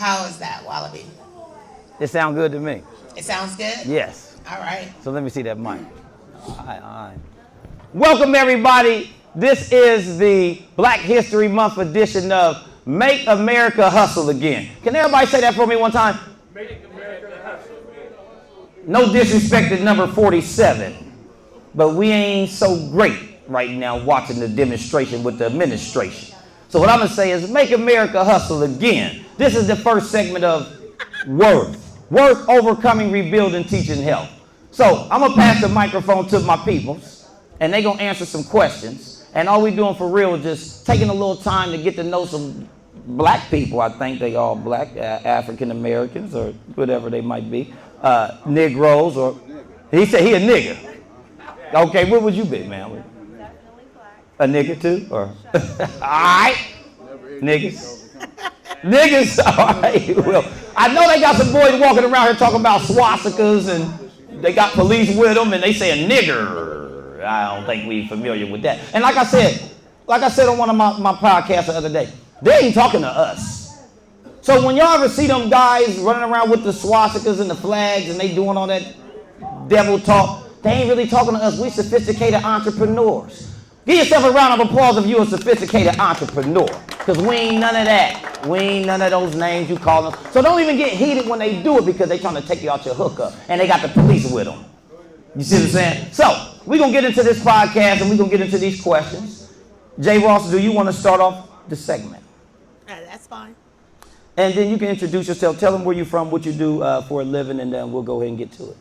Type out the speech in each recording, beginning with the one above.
How is that, Wallaby? It sounds good to me. It sounds good? Yes. All right. So let me see that mic. All right. Welcome, everybody. This is the Black History Month edition of Make America Hustle Again. Can everybody say that for me one time? Make America Hustle Again. No disrespect to number 47, but we ain't so great right now watching the demonstration with the administration. So what I'm going to say is make America hustle again. This is the first segment of Worth, overcoming, rebuilding, teaching, health. So I'm going to pass the microphone to my peoples, and they're going to answer some questions. And all we're doing for real is just taking a little time to get to know some black people. I think they all black, African Americans or whatever they might be, Negroes, or he said he a nigga. Okay, what would you be, man? Definitely black. A nigga too, or all right, niggas. Niggas, all right. Well, I know they got some boys walking around here talking about swastikas, and they got police with them, and they say a nigger. I don't think we familiar with that. And like I said on one of my podcasts the other day, they ain't talking to us. So when y'all ever see them guys running around with the swastikas and the flags, and they doing all that devil talk, they ain't really talking to us. We sophisticated entrepreneurs. Give yourself a round of applause if you're a sophisticated entrepreneur. Because we ain't none of that. We ain't none of those names you call them. So don't even get heated when they do it because they trying to take you out your hookup. And they got the police with them. You see what I'm saying? So we're going to get into this podcast and we're going to get into these questions. J. Ross, do you want to start off the segment? That's fine. And then you can introduce yourself. Tell them where you're from, what you do for a living, and then we'll go ahead and get to it.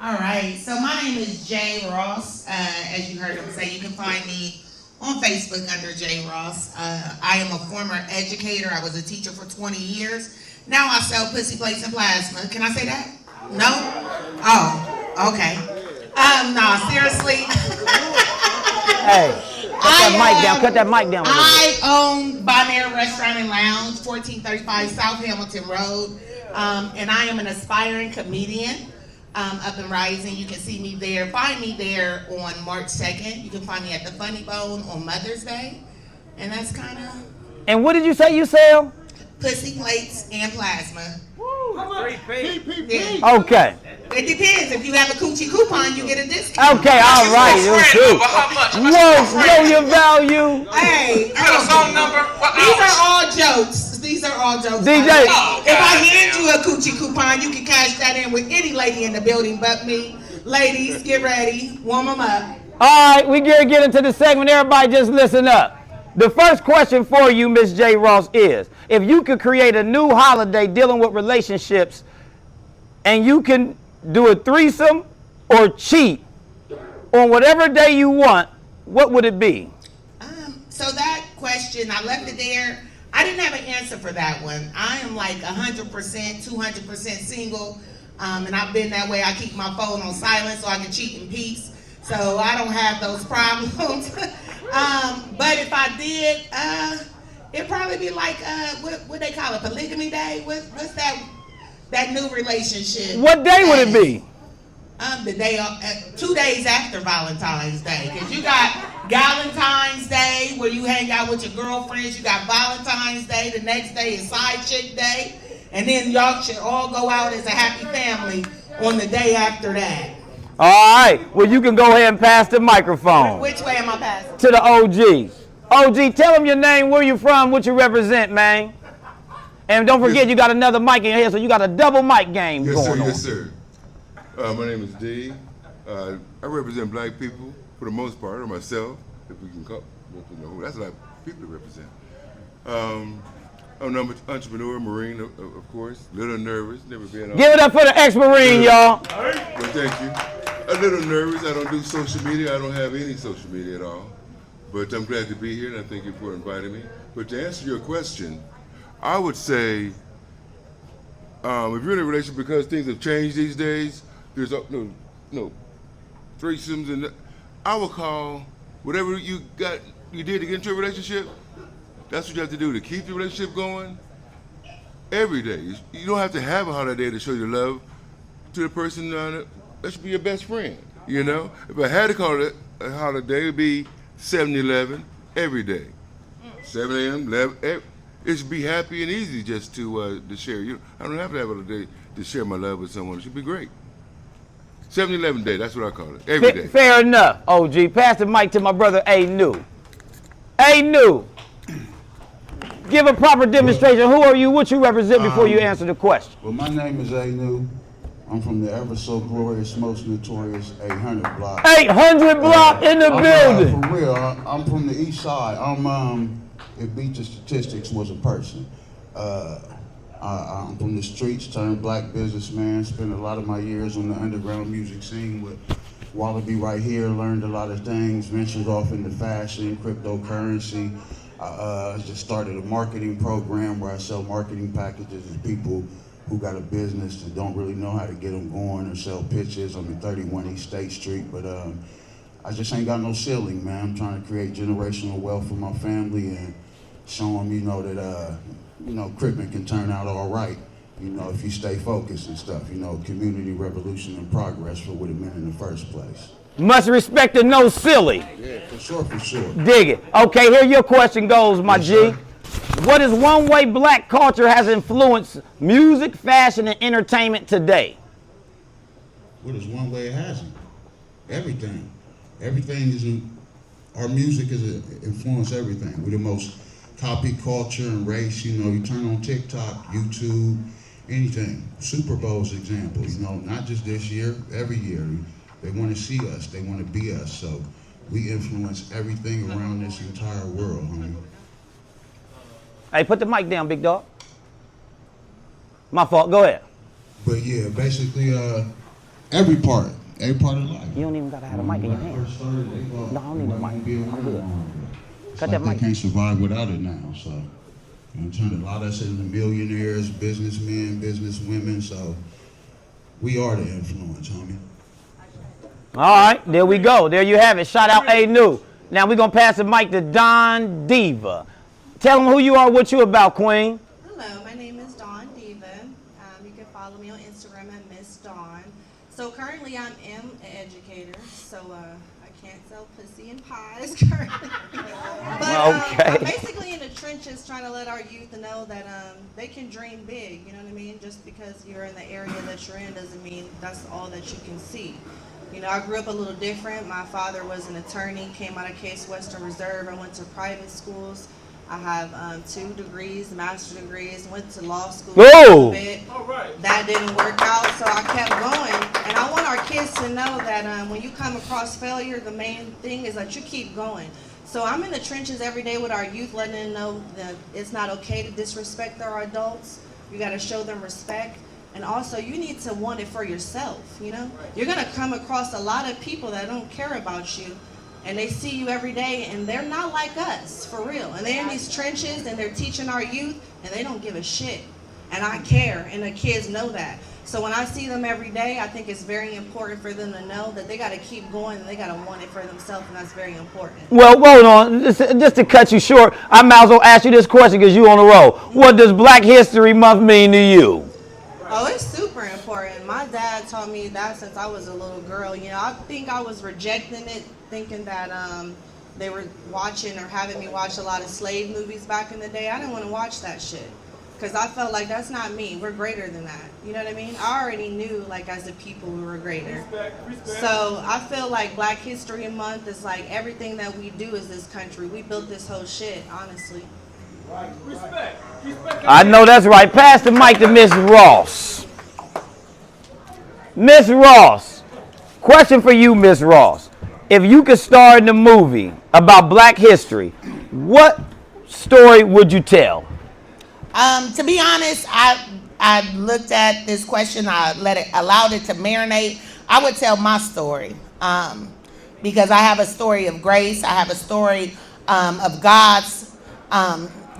All right, so my name is Jay Ross. As you heard him say, you can find me on Facebook under Jay Ross. I am a former educator. I was a teacher for 20 years. Now I sell pussy plates and plasma. Can I say that? No? Oh, okay. No, seriously. Hey, cut that mic down. I own Bonaire Restaurant and Lounge, 1435 South Hamilton Road. And I am an aspiring comedian. Up and rising. You can see me there. Find me there on March 2nd. You can find me at the Funny Bone on Mother's Day. And that's kind of... And what did you say you sell? Pussy plates and plasma. Woo! Yeah. Okay. It depends. If you have a coochie coupon, you get a discount. Okay, all right. Know your value. Hey, phone number. These are all jokes. DJ. If I hand you a coochie coupon, you can cash that in with any lady in the building but me. Ladies, get ready. Warm them up. All right, we get into the segment. Everybody just listen up. The first question for you, Miss J. Ross, is if you could create a new holiday dealing with relationships and you can do a threesome or cheat on whatever day you want, what would it be? So that question, I left it there. I didn't have an answer for that one. I am like 100%, 200% single, and I've been that way. I keep my phone on silent so I can cheat in peace. So I don't have those problems. But if I did, it'd probably be like, what they call it, polygamy day? What's that new relationship? What day would it be? The day, 2 days after Valentine's Day. Because you got Valentine's Day where you hang out with your girlfriends. You got Valentine's Day. The next day is Side Chick Day. And then y'all should all go out as a happy family on the day after that. All right. Well, you can go ahead and pass the microphone. Which way am I passing? To the OG. OG, tell them your name, where you from, what you represent, man. And don't forget, you got another mic in your head, so you got a double mic game going on. Yes, sir. My name is D. I represent black people for the most part, or myself, if we can call, that's a lot of people to represent. I'm an entrepreneur, Marine, of course. A little nervous, never been on. Give it up for the ex-Marine, y'all. Well, thank you. A little nervous. I don't do social media. I don't have any social media at all. But I'm glad to be here, and I thank you for inviting me. But to answer your question, I would say, if you're in a relationship, because things have changed these days, there's no threesomes, and I would call whatever you did to get into a relationship. That's what you have to do to keep the relationship going every day. You don't have to have a holiday to show your love to the person that should be your best friend. You know, if I had to call it a holiday, it'd be 7-Eleven every day. 7 a.m., 11, it should be happy and easy just to share. I don't have to have a day to share my love with someone. It should be great. 7-11 day, that's what I call it. Every day. Fair enough, OG. Pass the mic to my brother Anue. Anue, give a proper demonstration. Who are you? What you represent before you answer the question? Well, my name is Anue. I'm from the ever so glorious, most notorious 800 block. 800 block in the building. For real, I'm from the east side. If beat the statistics was a person. I'm from the streets, turned black businessman. Spent a lot of my years on the underground music scene with WALLO right here. Learned a lot of things. Ventured off into fashion, cryptocurrency. I just started a marketing program where I sell marketing packages to people who got a business and don't really know how to get them going or sell pitches. I'm at 31 East State Street, but I just ain't got no ceiling, man. I'm trying to create generational wealth for my family and show them, that, cripping can turn out all right, if you stay focused and stuff, community revolution and progress for what it meant in the first place. Much respect and no silly. Yeah, for sure. Dig it. Okay, here your question goes, my Yes, G. sir. What is one way black culture has influenced music, fashion, and entertainment today? What is one way it hasn't? Everything. Everything is our music has influenced everything. We're the most copied culture and race. You turn on TikTok, YouTube, anything. Super Bowl's example. Not just this year, every year. They want to see us. They want to be us. So we influence everything around this entire world, homie. Hey, put the mic down, big dog. My fault. Go ahead. But yeah, basically, every part of life. You don't even gotta have a mic in your hand. No, I don't need the mic. I'm good. Cut that They mic. can't survive without it now. So, turned a lot of us into millionaires, businessmen, businesswomen. So, we are the influence, homie. All right, there we go. There you have it. Shout out Anue. Now we're gonna pass the mic to Don Diva. Tell them who you are, what you about, Queen. Hello, my name is Dawn Diva. You can follow me on Instagram at Miss Dawn. So currently I am an educator, so I can't sell pussy and pies currently. But Okay. I'm basically in the trenches trying to let our youth know that they can dream big, you know what I mean? Just because you're in the area that you're in doesn't mean that's all that you can see. I grew up a little different. My father was an attorney, came out of Case Western Reserve. I went to private schools. I have 2 degrees, master's degrees, went to law school a little bit. That didn't work out, so I kept going. And I want our kids to know that when you come across failure, the main thing is that you keep going. So I'm in the trenches every day with our youth, letting them know that it's not okay to disrespect our adults. You got to show them respect. And also, you need to want it for yourself, You're going to come across a lot of people that don't care about you. And they see you every day, and they're not like us, for real. And they're in these trenches, and they're teaching our youth, and they don't give a shit. And I care, and the kids know that. So when I see them every day, I think it's very important for them to know that they got to keep going, and they got to want it for themselves, and that's very important. Well, hold on. Just to cut you short, I might as well ask you this question because you on the roll. What does Black History Month mean to you? Oh, it's super important. My dad taught me that since I was a little girl. I think I was rejecting it, thinking that they were watching or having me watch a lot of slave movies back in the day. I didn't want to watch that shit because I felt like that's not me. We're greater than that. You know what I mean? I already knew, as a people, we were greater. Respect. So I feel like Black History Month is like everything that we do as this country. We built this whole shit, honestly. Right. Respect. I know that's right. Pass the mic to Miss Ross. Miss Ross, question for you, Miss Ross. If you could star in the movie about Black history, what story would you tell? To be honest, I looked at this question. Allowed it to marinate. I would tell my story because I have a story of grace. I have a story of God's,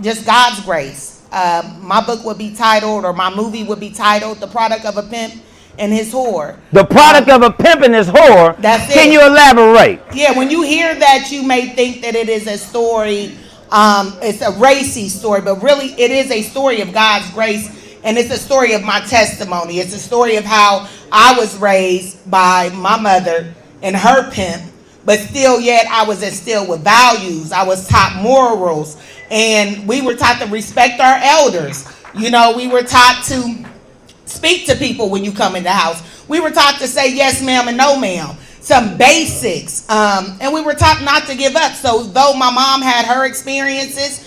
just God's grace. My book would be titled, or my movie would be titled, "The Product of a Pimp and His Whore." The product of a pimp and his whore. That's it. Can you elaborate? Yeah, when you hear that, you may think that it is a story. It's a racy story, but really it is a story of God's grace, and it's a story of my testimony. It's a story of how I was raised by my mother and her pimp, but still yet I was instilled with values. I was taught morals, and we were taught to respect our elders. You know, we were taught to speak to people when you come in the house. We were taught to say yes ma'am and no ma'am. Some basics. And we were taught not to give up. So though my mom had her experiences,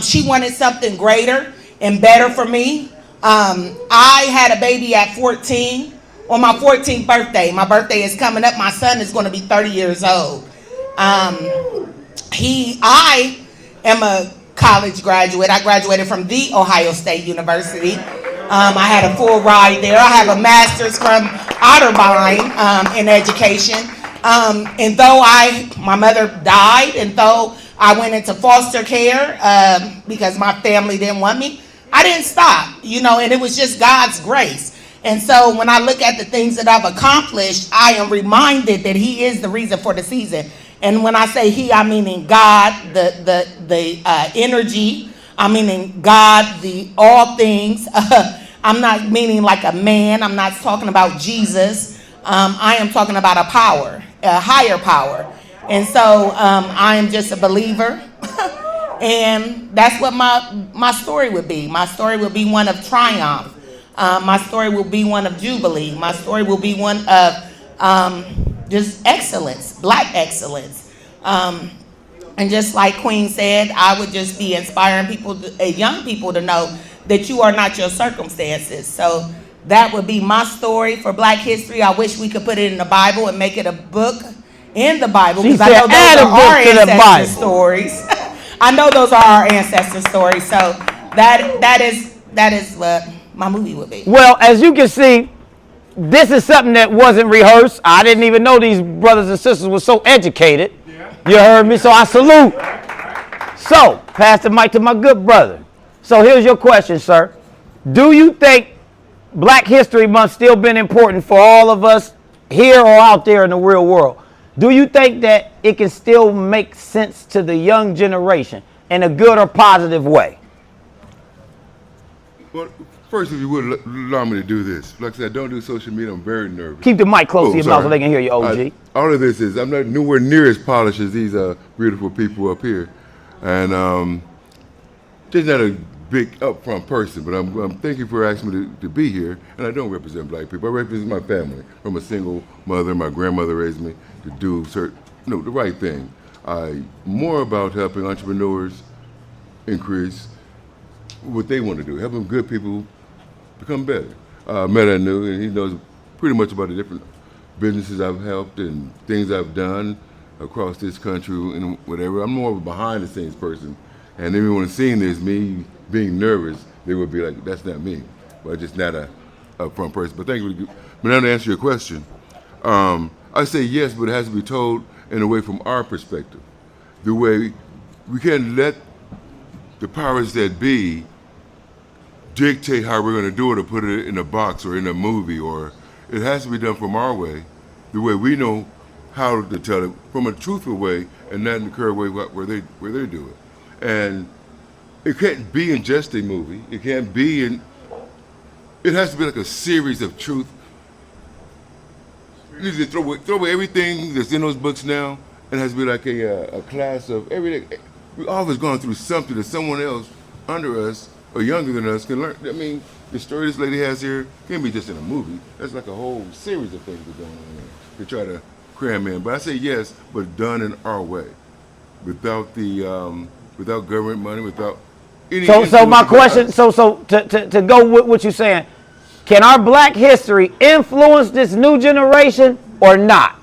she wanted something greater and better for me. I had a baby at 14 on my 14th birthday. My birthday is coming up. My son is going to be 30 years old. I am a college graduate. I graduated from the Ohio State University. I had a full ride there. I have a master's from Otterbein in education. And though my mother died, and though I went into foster care because my family didn't want me, I didn't stop, you know, and it was just God's grace. And so when I look at the things that I've accomplished, I am reminded that He is the reason for the season. And when I say He, I mean God, the energy. I mean God, the all things. I'm not meaning like a man. I'm not talking about Jesus. I am talking about a power, a higher power. And so I am just a believer. And that's what my story would be. My story would be one of triumph. My story will be one of jubilee. My story will be one of just excellence, black excellence. And just like Queen said, I would just be inspiring people, young people, to know that you are not your circumstances. So that would be my story for Black History. I wish we could put it in the Bible and make it a book in the Bible, because I know those are our ancestor stories. I know those are our ancestor stories. So that is what my movie would be. Well, as you can see, this is something that wasn't rehearsed. I didn't even know these brothers and sisters were so educated. You heard me? So I salute. So, pass the mic to my good brother. So here's your question, sir. Do you think Black History Month still been important for all of us here or out there in the real world? Do you think that it can still make sense to the young generation in a good or positive way? Well, first, if you would allow me to do this. Like I said, I don't do social media. I'm very nervous. Keep the mic close to your mouth so they can hear you, OG. All of this is, I'm not nowhere near as polished as these beautiful people up here. And just not a big upfront person, but I'm thank you for asking me to be here. And I don't represent black people. I represent my family. From a single mother, my grandmother raised me to do the right thing. More about helping entrepreneurs increase what they want to do, helping good people become better. Met Anue, and he knows pretty much about the different businesses I've helped and things I've done across this country and whatever. I'm more of a behind the scenes person. And everyone seeing this, me being nervous, they would be like, that's not me. But just not a upfront person. But thank you. But now to answer your question, I say yes, but it has to be told in a way from our perspective. The way we can't let the powers that be dictate how we're going to do it or put it in a box or in a movie, or it has to be done from our way, the way we know how to tell it, from a truthful way and not in the current way where they do it. And it can't be in just a movie. It can't be in. It has to be like a series of truth. You need to throw away everything that's in those books now. It has to be like a class of everything. We always gone through something that someone else under us or younger than us can learn. I mean, the story this lady has here can't be just in a movie. That's like a whole series of things that are going on here to try to cram in. But I say yes, but done in our way, without the without government money, without any. So my question, to go with what you're saying, can our Black history influence this new generation or not?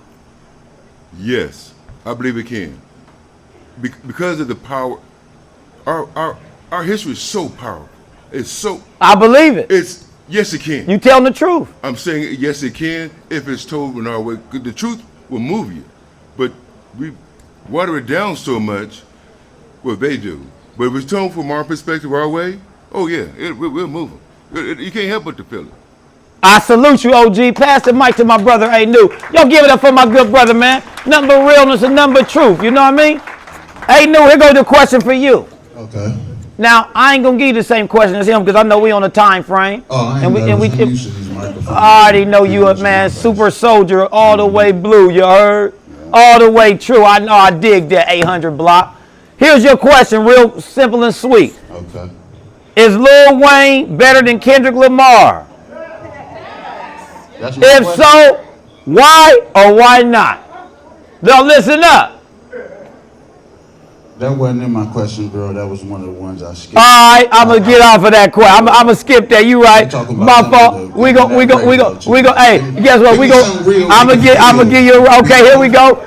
Yes, I believe it can. Because of the power, our history is so powerful. It's so. I believe it. Yes, it can. You telling the truth. I'm saying yes, it can if it's told in our way. The truth will move you, but we water it down so much. Well, they do. But if it's told from our perspective, our way, oh yeah, we'll move them. You can't help but to feel it. I salute you, OG. Pass the mic to my brother, Anue. Y'all give it up for my good brother, man. Nothing but realness and nothing but truth. You know what I mean? Anue, here goes the question for you. Okay. Now, I ain't gonna give you the same question as him because I know we on a time frame. Oh, I ain't used to these microphones. I already know you, man. Super soldier, all the way blue. You heard? Yeah, All the way true. I know I dig that 800 block. Here's your question, real simple and sweet. Okay. Is Lil Wayne better than Kendrick Lamar? That's my If question. so, why or why not? Now listen up. That wasn't in my question, bro. That was one of the ones I skipped. All right, I'm gonna get off of that question. I'm gonna skip that. You right? We're talking My about fault. something We go. Hey, guess what? Give me something real I'm we can gonna feel. give you. Okay, here we go.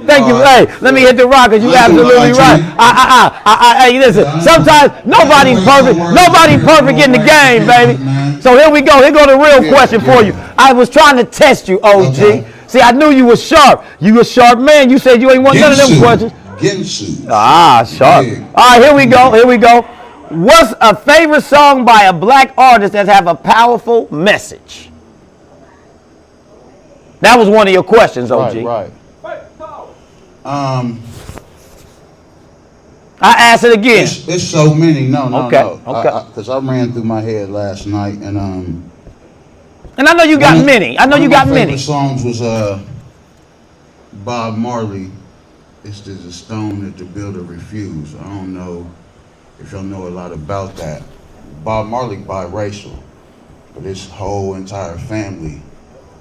Thank you. All right. Hey, let me hit the rock, cause you Let's do it, absolutely right. Archie. Hey, listen. Sometimes nobody's perfect. Nobody's perfect in the game, baby. So here we go. Here go the real question for you. I was trying to test you, OG. Okay. See, I knew you was sharp. You a sharp man. You said you ain't want none of them questions. Ginsu. Ah, sharp. Yeah. All right, here we go. What's a favorite song by a black artist that have a powerful message? That was one of your questions, OG. Right. I asked it again. It's so many. No. Okay. Because I ran through my head last night, and And I know you got many. One of my favorite songs was Bob Marley. It's just a stone that the builder refused. I don't know if y'all know a lot about that. Bob Marley biracial, but his whole entire family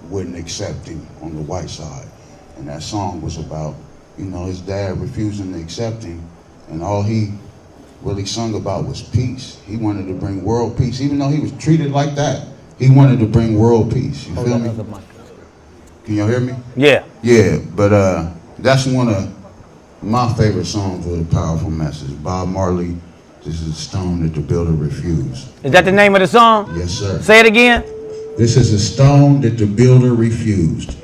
wouldn't accept him on the white side. And that song was about, his dad refusing to accept him, and all he really sung about was peace. He wanted to bring world peace, even though he was treated like that. He wanted to bring world peace. You feel me? Can y'all hear me? Yeah. Yeah, but that's one of my favorite songs with a powerful message. Bob Marley, this is a stone that the builder refused. Is that the name of the song? Yes, sir. Say it again. This is a stone that the builder refused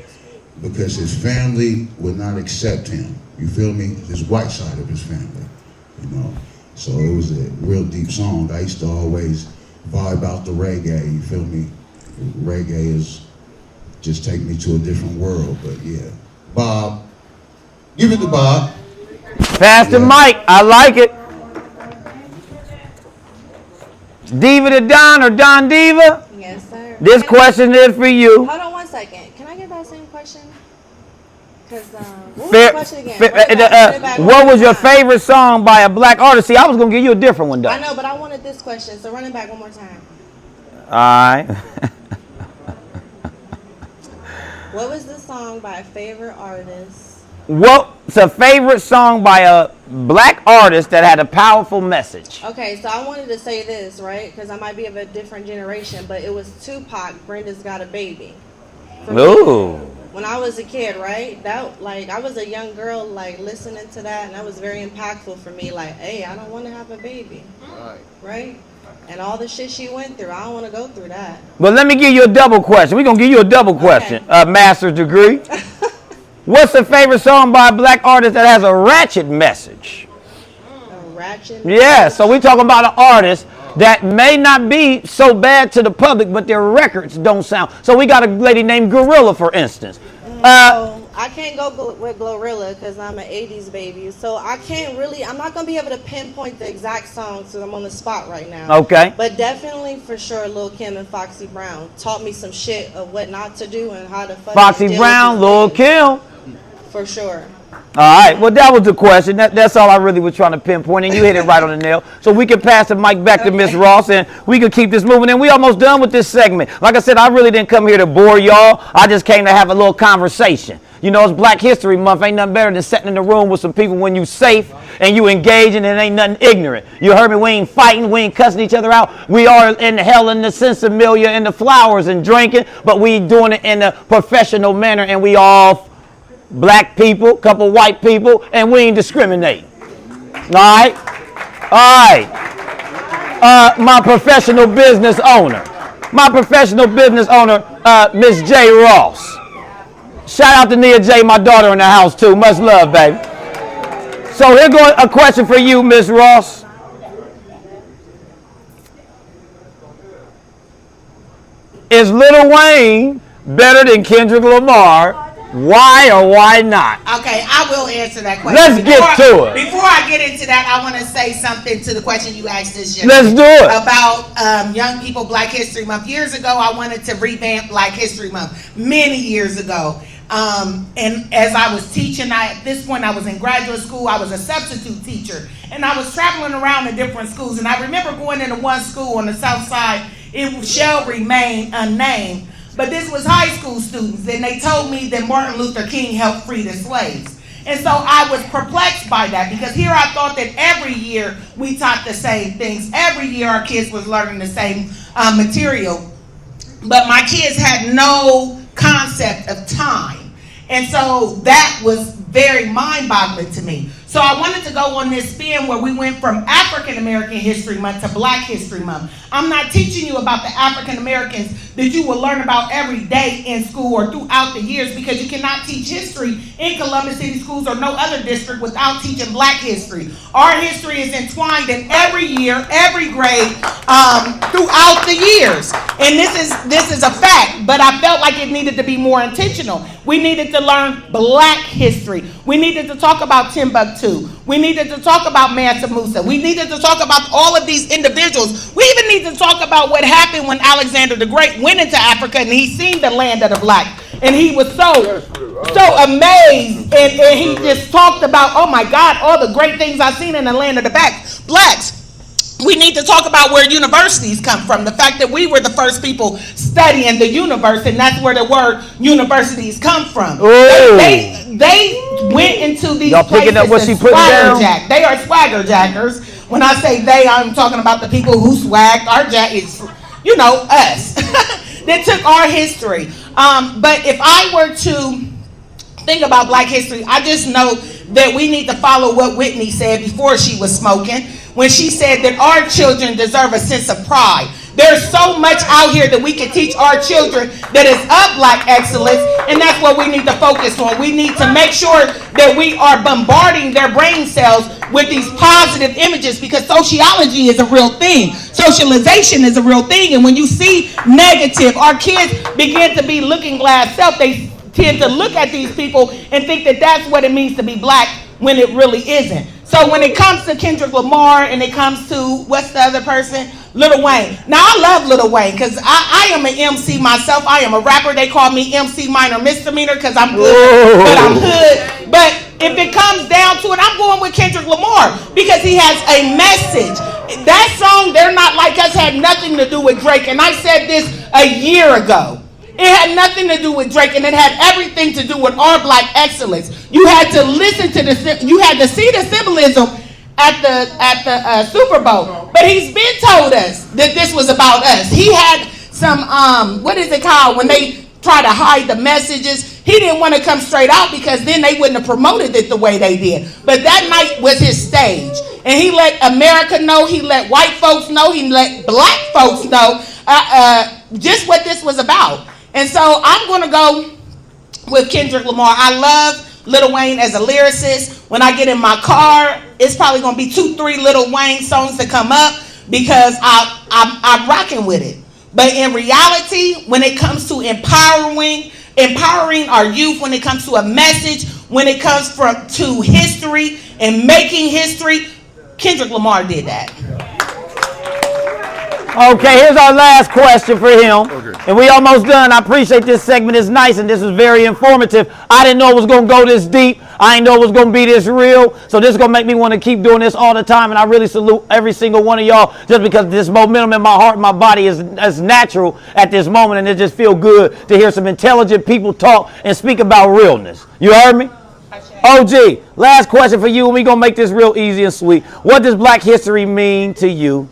because his family would not accept him. You feel me? His white side of his family, So it was a real deep song. I used to always vibe out the reggae, you feel me? Reggae is just take me to a different world, but yeah. Bob, give it to Bob. Pass the mic. I like it. Diva to Don or Don Diva? Yes, sir. This question is for you. Hold on 1 second. Can I get that same question? Because, what was the question again? What was your favorite song by a black artist? See, I was going to give you a different one, though. I know, but I wanted this question, so run it back one more time. All right. What was the song by a favorite artist? What's a favorite song by a black artist that had a powerful message? Okay, so I wanted to say this, right? Because I might be of a different generation, but it was Tupac, Brenda's Got a Baby. For me, Ooh. when I was a kid, right? I was a young girl, listening to that, and that was very impactful for me. Hey, I don't want to have a baby. Right? And all the shit she went through, I don't want to go through that. But let me give you a double question. We're going to give you a double question. Okay. Master's degree. What's the favorite song by a black artist that has a ratchet message? A ratchet? Yeah, so we're talking about an artist that may not be so bad to the public, but their records don't sound. So we got a lady named Gorilla, for instance. I can't go with Glorilla because I'm an 80s baby. So I'm not going to be able to pinpoint the exact songs because I'm on the spot right now. Okay. But definitely for sure Lil' Kim and Foxy Brown taught me some shit of what not to do and how to fucking Foxy deal Brown, with Lil' these Kim. things. For sure. All right, well, that was the question. That's all I really was trying to pinpoint, and you hit it right on the nail. So we can pass the mic back to Miss Ross, and we can keep this moving. And we almost done with this segment. Like I said, I really didn't come here to bore y'all. I just came to have a little conversation. It's Black History Month. Ain't nothing better than sitting in the room with some people when you safe and you engaging and ain't nothing ignorant. You heard me? We ain't fighting. We ain't cussing each other out. We are in hell in the Sensimilia and the flowers and drinking, but we doing it in a professional manner, and we all black people, couple white people, and we ain't discriminating. All right? All right. My professional business owner, Miss J. Ross. Shout out to Nia J, my daughter in the house too. Much love, baby. So here goes a question for you, Miss Ross. Is Lil Wayne better than Kendrick Lamar? Why or why not? Okay, I will answer that question. Let's get to it. Before I get into that, I want to say something to the question you asked this year. Let's do it. About young people Black History Month. Years ago, I wanted to revamp Black History Month. Many years ago. And as I was teaching, at this point I was in graduate school, I was a substitute teacher, and I was traveling around to different schools, and I remember going into one school on the south side, it shall remain unnamed, but this was high school students, and they told me that Martin Luther King helped free the slaves. And so I was perplexed by that, because here I thought that every year we taught the same things. Every year our kids was learning the same material. But my kids had no concept of time. And so that was very mind-boggling to me. So I wanted to go on this spin where we went from African American History Month to Black History Month. I'm not teaching you about the African Americans that you will learn about every day in school or throughout the years, because you cannot teach history in Columbus City Schools or no other district without teaching Black history. Our history is entwined in every year, every grade, throughout the years. And this is a fact, but I felt like it needed to be more intentional. We needed to learn Black history. We needed to talk about Timbuktu. We needed to talk about Mansa Musa. We needed to talk about all of these individuals. We even need to talk about what happened when Alexander the Great went into Africa and he seen the land of the black. And he was so amazed. And he just talked about, oh my God, all the great things I've seen in the land of the blacks. We need to talk about where universities come from. The fact that we were the first people studying the universe, and that's where the word universities come from. They went into these y'all places picking up what she put down? They are swagger jackers. When I say they, I'm talking about the people who swagged our jack. It's, us. That took our history. But if I were to think about Black history, I just know that we need to follow what Whitney said before she was smoking, when she said that our children deserve a sense of pride. There's so much out here that we can teach our children that is of Black excellence, and that's what we need to focus on. We need to make sure that we are bombarding their brain cells with these positive images, because sociology is a real thing. Socialization is a real thing, and when you see negative, our kids begin to be looking glass self. They tend to look at these people and think that that's what it means to be Black, when it really isn't. So when it comes to Kendrick Lamar and it comes to, what's the other person? Lil Wayne. Now I love Lil Wayne because I am an MC myself. I am a rapper. They call me MC minor misdemeanor because I'm good, but I'm hood. But if it comes down to it, I'm going with Kendrick Lamar because he has a message. That song, They're Not Like Us, had nothing to do with Drake. And I said this a year ago. It had nothing to do with Drake, and it had everything to do with our Black excellence. You had to listen to you had to see the symbolism at the Super Bowl. But he's been told us that this was about us. He had some, what is it called, when they try to hide the messages. He didn't want to come straight out because then they wouldn't have promoted it the way they did. But that night was his stage. And he let America know, he let white folks know, he let Black folks know just what this was about. And so I'm going to go with Kendrick Lamar. I love Lil Wayne as a lyricist. When I get in my car, it's probably going to be 2-3 Lil Wayne songs to come up because I'm rocking with it. But in reality, when it comes to empowering our youth, when it comes to a message, when it comes to history and making history, Kendrick Lamar did that. Okay, here's our last question for him. Okay. And we almost done. I appreciate this segment. It's nice and this is very informative. I didn't know it was going to go this deep. I didn't know it was going to be this real. So this is going to make me want to keep doing this all the time. And I really salute every single one of y'all just because this momentum in my heart and my body is natural at this moment. And it just feels good to hear some intelligent people talk and speak about realness. You heard me? OG, last question for you. And we're going to make this real easy and sweet. What does Black history mean to you?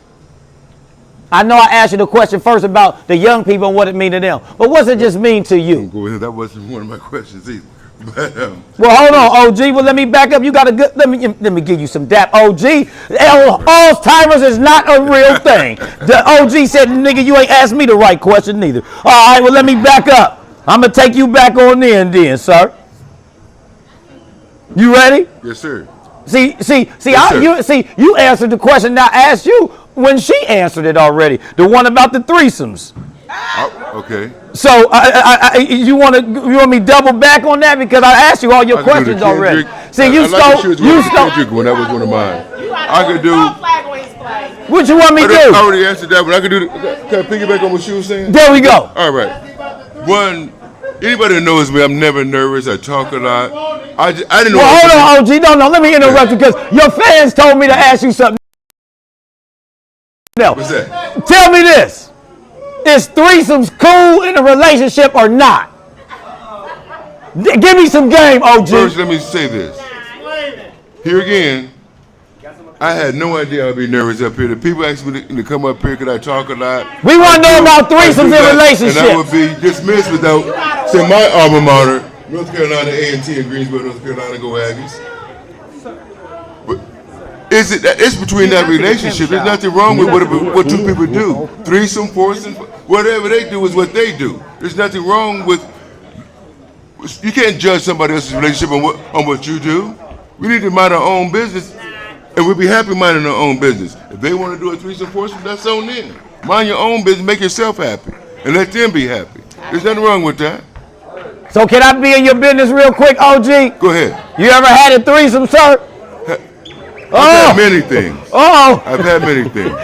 I know I asked you the question first about the young people and what it mean to them, but what's it just mean to you? That wasn't one of my questions either. But, well, hold on, OG. Well, let me back up. You got a good. Let me give you some dap, OG. Alzheimer's is not a real thing. The OG said, "Nigga, you ain't asked me the right question neither." All right. Well, let me back up. I'm gonna take you back on then, sir. You ready? Yes, sir. See, Yes, sir. you answered the question that I asked you when she answered it already. The one about the threesomes. Oh, okay. So you want me to double back on that because I asked you all your questions already. See, you stole. Kendrick one. That was one of mine. I could do. What you want me to do? I already answered that one. I could do. Can I piggyback on what she was saying? There we go. All right. One, Anybody that knows me, I'm never nervous. I talk a lot. I didn't know. Well, hold on, OG. No, let me interrupt you because your fans told me to ask you something else. What's that? Tell me this. Is threesomes cool in a relationship or not? Give me some game, OG. First, let me say this. Here again, I had no idea I'd be nervous up here. The people asked me to come up here because I talk a lot. We want to know about threesomes in relationships. And I would be dismissed without saying my alma mater, North Carolina A&T in Greensboro, North Carolina, go Aggies. But it's between that relationship. There's nothing wrong with what two people do. Threesome, foursome, whatever they do is what they do. There's nothing wrong with. You can't judge somebody else's relationship on what you do. We need to mind our own business, and we'll be happy minding our own business. If they want to do a threesome, foursome, that's on them. Mind your own business, make yourself happy, and let them be happy. There's nothing wrong with that. So can I be in your business real quick, OG? Go ahead. You ever had a threesome, sir? I've had many things. Oh. I've had many things.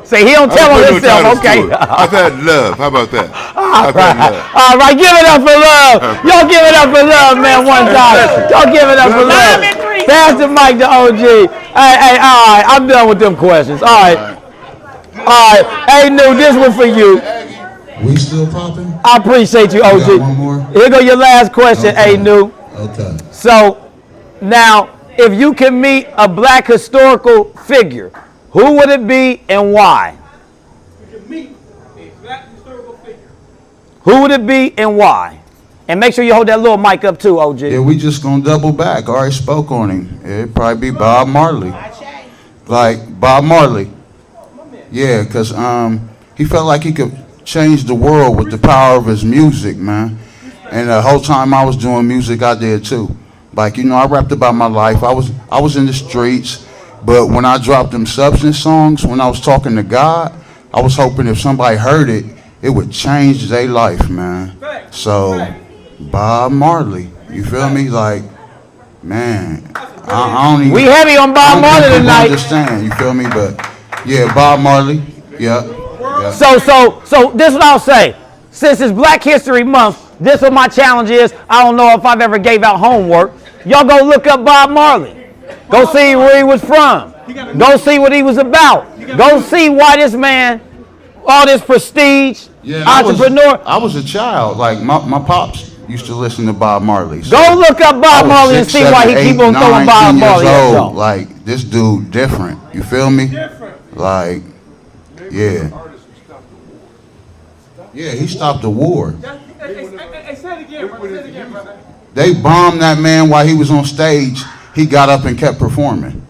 Say he don't tell on himself, okay. I've had love. How about that? I've had love. All right, give it up for love. Y'all give it up for love, man, one time. Y'all give it up for love. Pass the mic to OG. Hey, all right, I'm done with them questions. All right. Hey, New, this one for you. We still popping? I appreciate you, OG. You got one more? Here go your last question, Okay. hey, New. Okay. So, now, if you can meet a black historical figure, who would it be and why? You can meet a black historical figure. Who would it be and why? And make sure you hold that little mic up too, OG. Yeah, we just gonna double back. I already spoke on him. It'd probably be Bob Marley. Like Bob Marley. Yeah, because he felt like he could change the world with the power of his music, man. And the whole time I was doing music, I did too. Like, you know, I rapped about my life. I was in the streets. But when I dropped them substance songs, when I was talking to God, I was hoping if somebody heard it, it would change their life, man. So, Bob Marley, you feel me? Like, man, I don't even. We heavy on Bob Marley tonight. Understand? You feel me? But yeah, Bob Marley. Yeah. So this is what I'll say. Since it's Black History Month, this is what my challenge is. I don't know if I've ever gave out homework. Y'all go look up Bob Marley. Go see where he was from. Go see what he was about. Go see why this man, all this prestige, entrepreneur. I was a child. Like my pops used to listen to Bob Marley. So go look up Bob Marley and see why he keep on throwing Bob Marley at y'all. Like, this dude different. You feel me? Like, yeah. Yeah, he stopped the war. Hey, say it again, brother. They bombed that man while he was on stage. He got up and kept performing.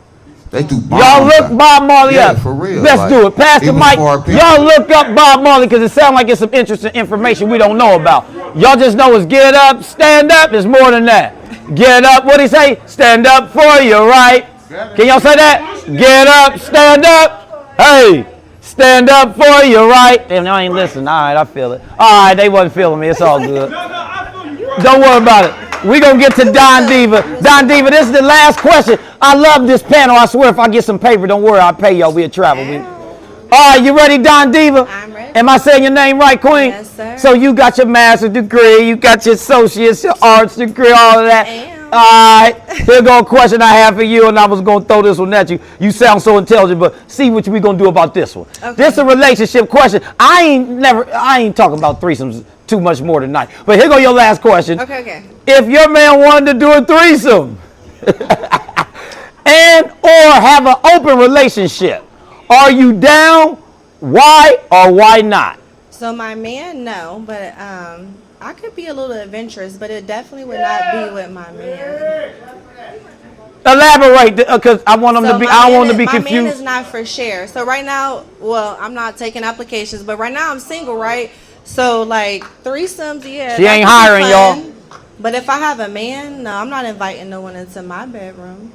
They threw bombs. Y'all look Bob Marley up. For real. Let's do it. Pass the mic. Y'all look up Bob Marley because it sounds like it's some interesting information we don't know about. Y'all just know it's get up, stand up. It's more than that. Get up. What he say? Stand up for you, right? Can y'all say that? Get up, stand up. Hey, stand up for you, right? Damn, y'all ain't listening. All right, I feel it. All right, they wasn't feeling me. It's all good. Don't worry about it. We're going to get to Don Diva. Don Diva, this is the last question. I love this panel. I swear if I get some paper, don't worry, I'll pay y'all. We'll travel. All right, you ready, Don Diva? I'm ready. Am I saying your name right, Queen? Yes, sir. So you got your master's degree, you got your associate's, your arts degree, all of that. Damn. All right, here go a question I have for you, and I was going to throw this one at you. You sound so intelligent, but see what we going to do about this one. Okay. This is a relationship question. I ain't talking about threesomes too much more tonight. But here go your last question. Okay. If your man wanted to do a threesome and or have an open relationship, are you down? Why or why not? So my man, no, but I could be a little adventurous, but it definitely would not be with my man. Elaborate, because I want them to be. I want them to be My confused. man is not for share. So right now, well, I'm not taking applications, but right now I'm single, right? So like threesomes, yeah. She that ain't could be hiring, fun. y'all. But if I have a man, no, I'm not inviting no one into my bedroom.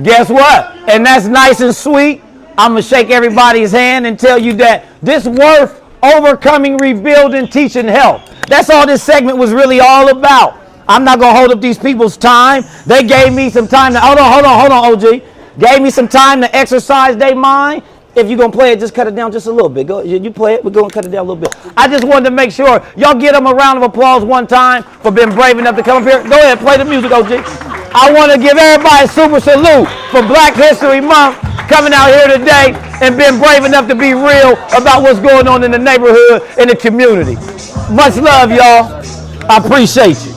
Guess what? And that's nice and sweet. I'm going to shake everybody's hand and tell you that this worth overcoming, rebuilding, teaching, help. That's all this segment was really all about. I'm not going to hold up these people's time. They gave me some time to, hold on, OG. Gave me some time to exercise their mind. If you're going to play it, just cut it down just a little bit. Go, you play it, we're going to cut it down a little bit. I just wanted to make sure. Y'all give them a round of applause one time for being brave enough to come up here. Go ahead, play the music, OG. I want to give everybody a super salute for Black History Month, coming out here today and being brave enough to be real about what's going on in the neighborhood and the community. Much love, y'all. I appreciate you.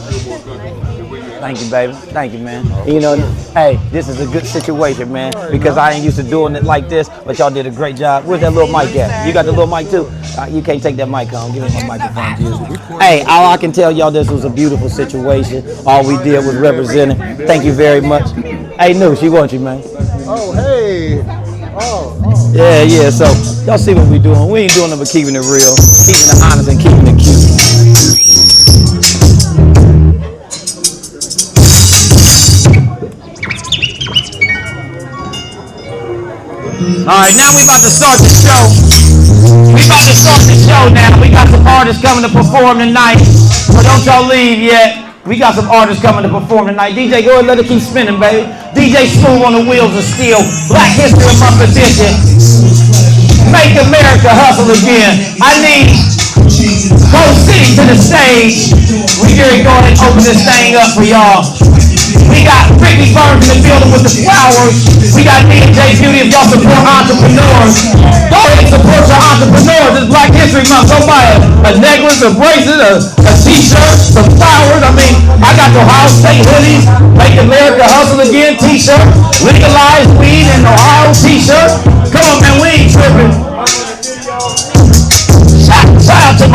Thank you, baby. Thank you, man. You know, hey, this is a good situation, man, because I ain't used to doing it like this, but y'all did a great job. Where's that little mic at? You got the little mic too? You can't take that mic home. Give me my microphone, Jesus. Hey, all I can tell y'all, this was a beautiful situation. All we did was representing. Thank you very much. Hey, New, she wants you, man. Oh, hey. Oh. Yeah, so y'all see what we doing. We ain't doing it but keeping it real, keeping it honest, and keeping it cute. All right, now we about to start the show. Now. We got some artists coming to perform tonight. But don't y'all leave yet. We got some artists coming to perform tonight. DJ, go ahead, let it keep spinning, baby. DJ Smooth on the wheels of steel. Black History Month edition. Make America hustle again. I need Coach City to the stage. We gonna go ahead and open this thing up for y'all. We got Ricky Burns in the building with the flowers. We got DJ Beauty if y'all support entrepreneurs. Go ahead and support your entrepreneurs. It's Black History Month. Go buy a necklace, a bracelet, a t-shirt, some flowers. I mean, I got the Ohio State hoodies, Make America Hustle Again t-shirt, legalize weed in Ohio t-shirt. Come on, man, we ain't tripping. Shout out to